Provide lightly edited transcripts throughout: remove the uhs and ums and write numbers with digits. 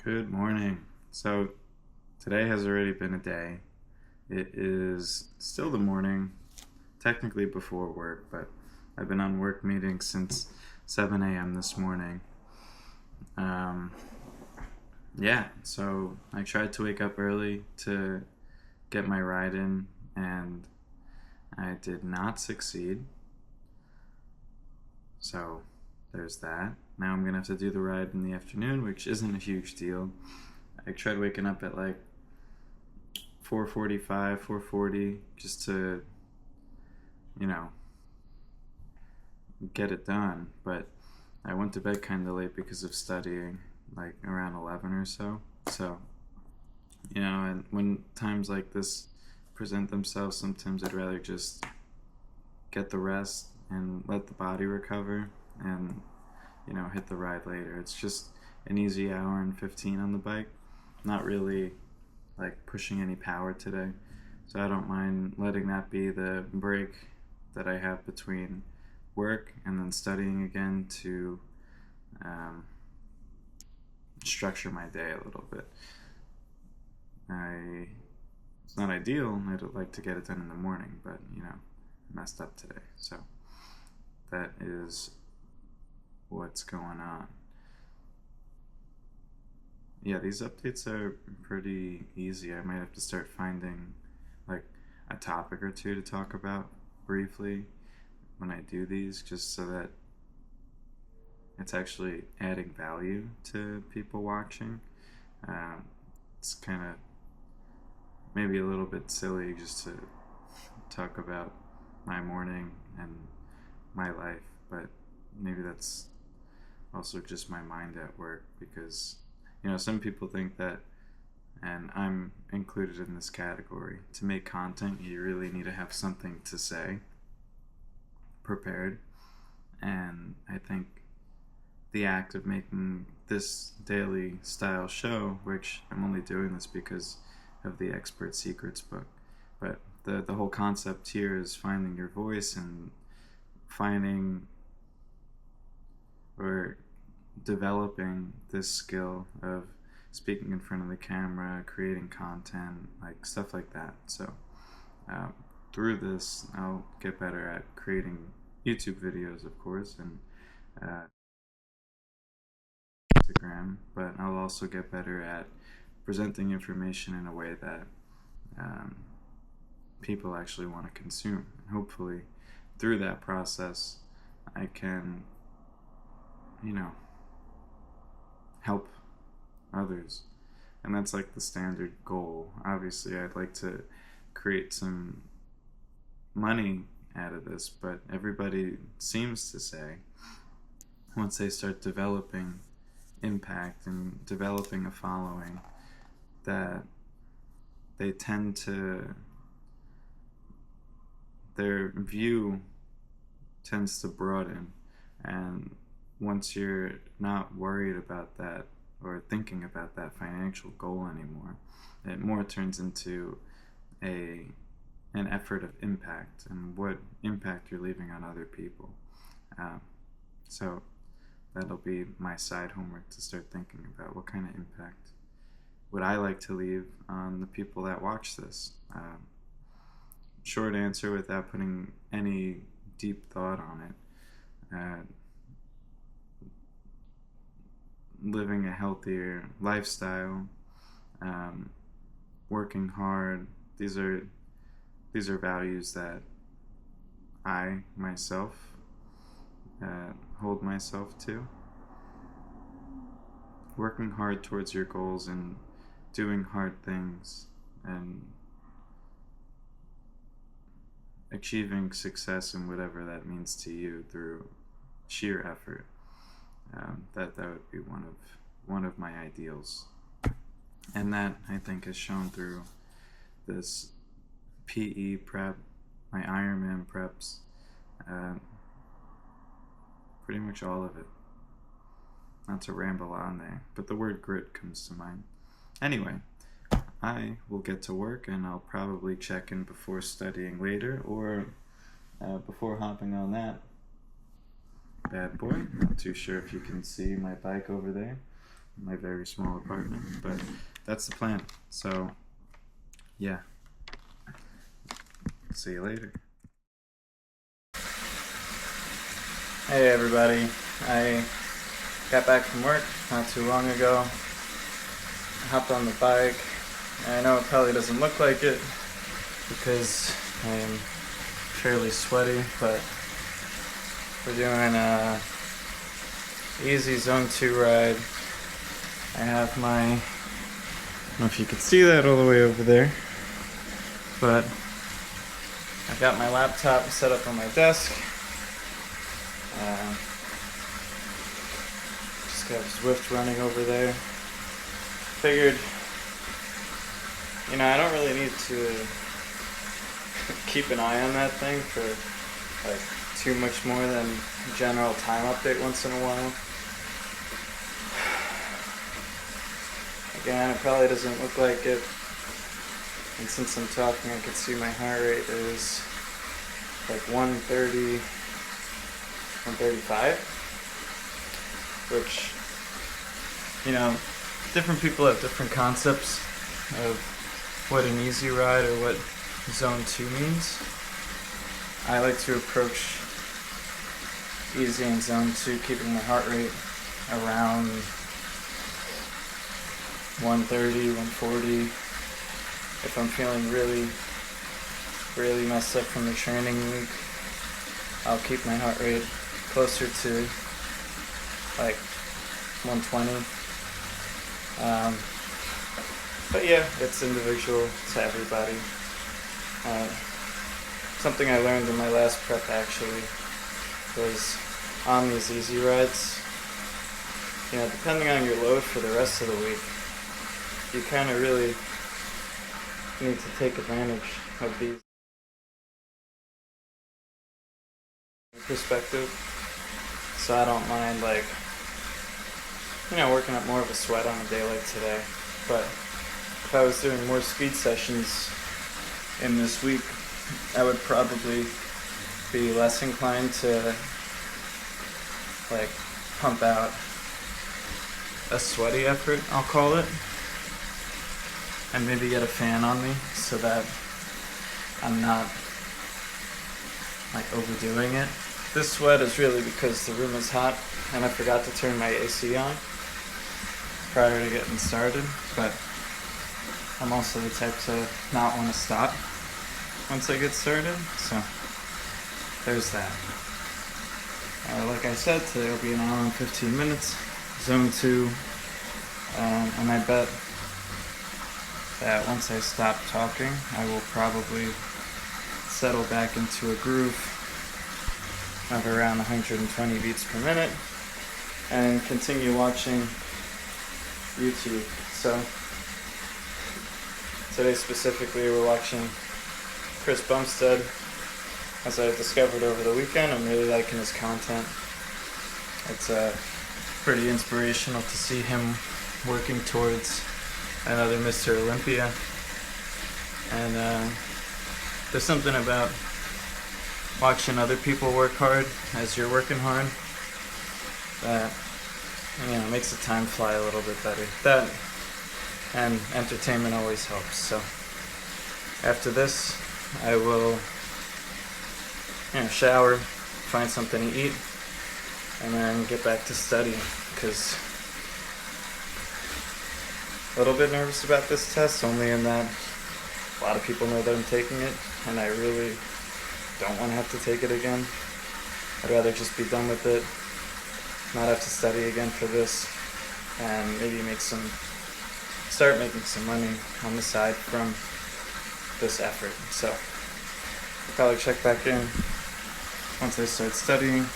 Good morning. So today has already been a day. It is still the morning, technically before work, but I've been on work meetings since 7 a.m. this morning. Um, yeah, so I tried to wake up early to get my ride in, and I did not succeed. So there's that. Now I'm gonna have to do the ride in the afternoon, which isn't a huge deal. I tried waking up at like 4:45, 4:40, just to, you know, get it done. But I went to bed kind of late because of studying, like around 11 or so. So, and when times like this present themselves, sometimes I'd rather just get the rest and let the body recover and, hit the ride later. It's just an easy hour and 15 on the bike. Not really like pushing any power today. So I don't mind letting that be the break that I have between work and then studying again to structure my day a little bit. It's not ideal. I'd like to get it done in the morning, but messed up today. So that is what's going on. Yeah, these updates are pretty easy. I might have to start finding like a topic or two to talk about briefly when I do these, just so that it's actually adding value to people watching. It's kind of maybe a little bit silly just to talk about my morning and my life, but maybe that's also just my mind at work, because some people think that, and I'm included in this category, to make content you really need to have something to say prepared. And I think the act of making this daily style show, which I'm only doing this because of the Expert Secrets book, but the whole concept here is finding your voice and finding or developing this skill of speaking in front of the camera, creating content, like stuff like that. So through this, I'll get better at creating YouTube videos, of course, and Instagram, but I'll also get better at presenting information in a way that people actually want to consume. And hopefully, through that process, I can, help others. And that's like the standard goal. Obviously, I'd like to create some money out of this, but everybody seems to say once they start developing impact and developing a following, that they tend to, their view tends to broaden. And once you're not worried about that or thinking about that financial goal anymore, it more turns into an effort of impact and what impact you're leaving on other people. So that'll be my side homework, to start thinking about what kind of impact would I like to leave on the people that watch this. Short answer without putting any deep thought on it. Living a healthier lifestyle, working hard. These are values that I myself hold myself to. Working hard towards your goals and doing hard things and achieving success in whatever that means to you through sheer effort. That would be one of my ideals, and that I think is shown through this PE prep, my Ironman preps, pretty much all of it. Not to ramble on there, but the word grit comes to mind. Anyway, I will get to work, and I'll probably check in before studying later, or before hopping on that bad boy. Not too sure if you can see my bike over there, my very small apartment, but that's the plan. So yeah, see you later. Hey everybody, I got back from work not too long ago. I hopped on the bike, and I know it probably doesn't look like it because I am fairly sweaty, but we're doing a easy zone 2 ride. I have my, I don't know if you can see that all the way over there, but I've got my laptop set up on my desk. Just got Zwift running over there. Figured, I don't really need to keep an eye on that thing for like too much more than general time update once in a while. Again, it probably doesn't look like it, and since I'm talking I can see my heart rate is like 130, 135, which, different people have different concepts of what an easy ride or what zone 2 means. I like to approach easy in zone 2 keeping my heart rate around 130, 140. If I'm feeling really, really messed up from the training week, I'll keep my heart rate closer to like 120. But yeah, it's individual to everybody. Something I learned in my last prep actually was on these easy rides, depending on your load for the rest of the week, you kind of really need to take advantage of these perspective. So I don't mind working up more of a sweat on a day like today. But if I was doing more speed sessions in this week, I would probably be less inclined to pump out a sweaty effort, I'll call it, and maybe get a fan on me so that I'm not overdoing it. This sweat is really because the room is hot and I forgot to turn my AC on prior to getting started, but I'm also the type to not want to stop once I get started, so there's that. Like I said, today will be an hour and 15 minutes, zone 2, and I bet that once I stop talking, I will probably settle back into a groove of around 120 beats per minute and continue watching YouTube. So today specifically we're watching Chris Bumstead, as I discovered over the weekend. I'm really liking his content. It's pretty inspirational to see him working towards another Mr. Olympia, and there's something about watching other people work hard as you're working hard that makes the time fly a little bit better. That and entertainment always helps. So after this I will shower, find something to eat, and then get back to studying, because a little bit nervous about this test, only in that a lot of people know that I'm taking it, and I really don't want to have to take it again. I'd rather just be done with it, not have to study again for this, and maybe start making some money on the side from this effort. So I'll probably check back in once I start studying,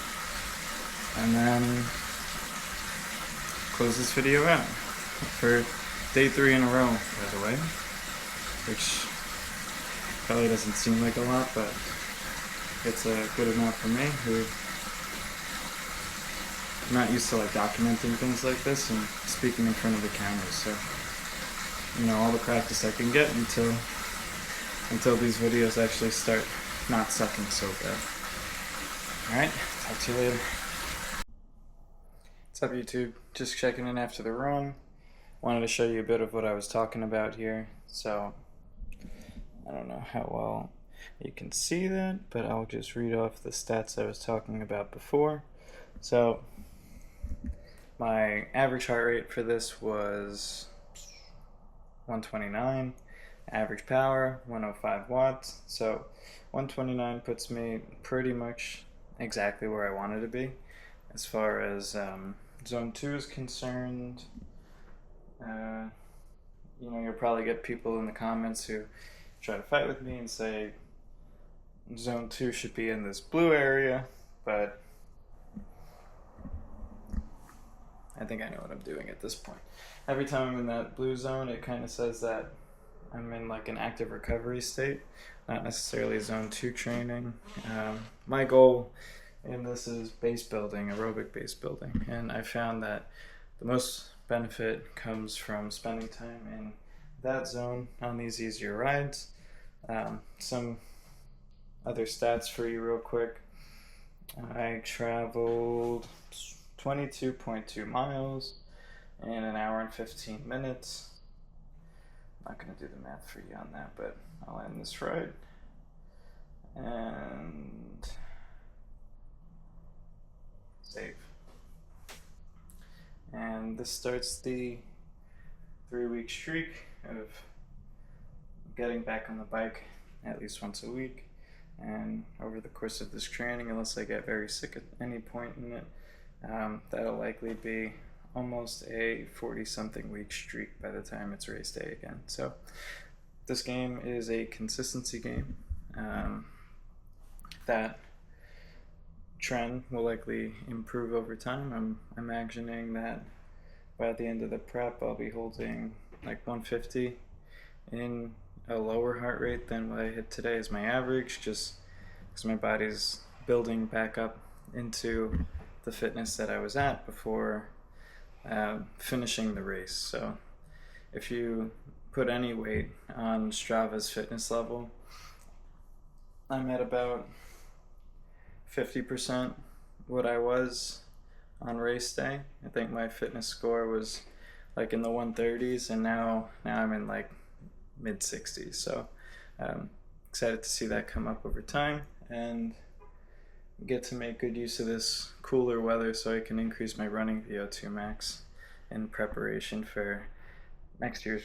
and then close this video out for day 3 in a row, by the way, which probably doesn't seem like a lot, but it's a good amount for me, who I'm not used to documenting things like this and speaking in front of the camera. So all the practice I can get until these videos actually start not sucking so bad. Alright, talk to you later. What's up, YouTube? Just checking in after the run. Wanted to show you a bit of what I was talking about here. So, I don't know how well you can see that, but I'll just read off the stats I was talking about before. So, my average heart rate for this was 129, average power 105 watts. So, 129 puts me pretty much exactly where I wanted to be. As far as Zone 2 is concerned, you'll probably get people in the comments who try to fight with me and say Zone 2 should be in this blue area, but I think I know what I'm doing at this point. Every time I'm in that blue zone, it kind of says that I'm in like an active recovery state, not necessarily Zone 2 training. My goal in this is base building, aerobic base building, and I found that the most benefit comes from spending time in that zone on these easier rides. Some other stats for you real quick. I traveled 22.2 miles in an hour and 15 minutes. I'm not going to do the math for you on that, but I'll end this ride. And save. And this starts the 3-week streak of getting back on the bike at least once a week. And over the course of this training, unless I get very sick at any point in it, that'll likely be almost a 40-something week streak by the time it's race day again. So this game is a consistency game. That trend will likely improve over time. I'm imagining that by the end of the prep, I'll be holding like 150 in a lower heart rate than what I hit today as my average, just because my body's building back up into the fitness that I was at before finishing the race. So if you put any weight on Strava's fitness level, I'm at about 50% what I was on race day. I think my fitness score was like in the 130s, and now I'm in like mid 60s. So excited to see that come up over time and get to make good use of this cooler weather so I can increase my running VO2 max in preparation for next year's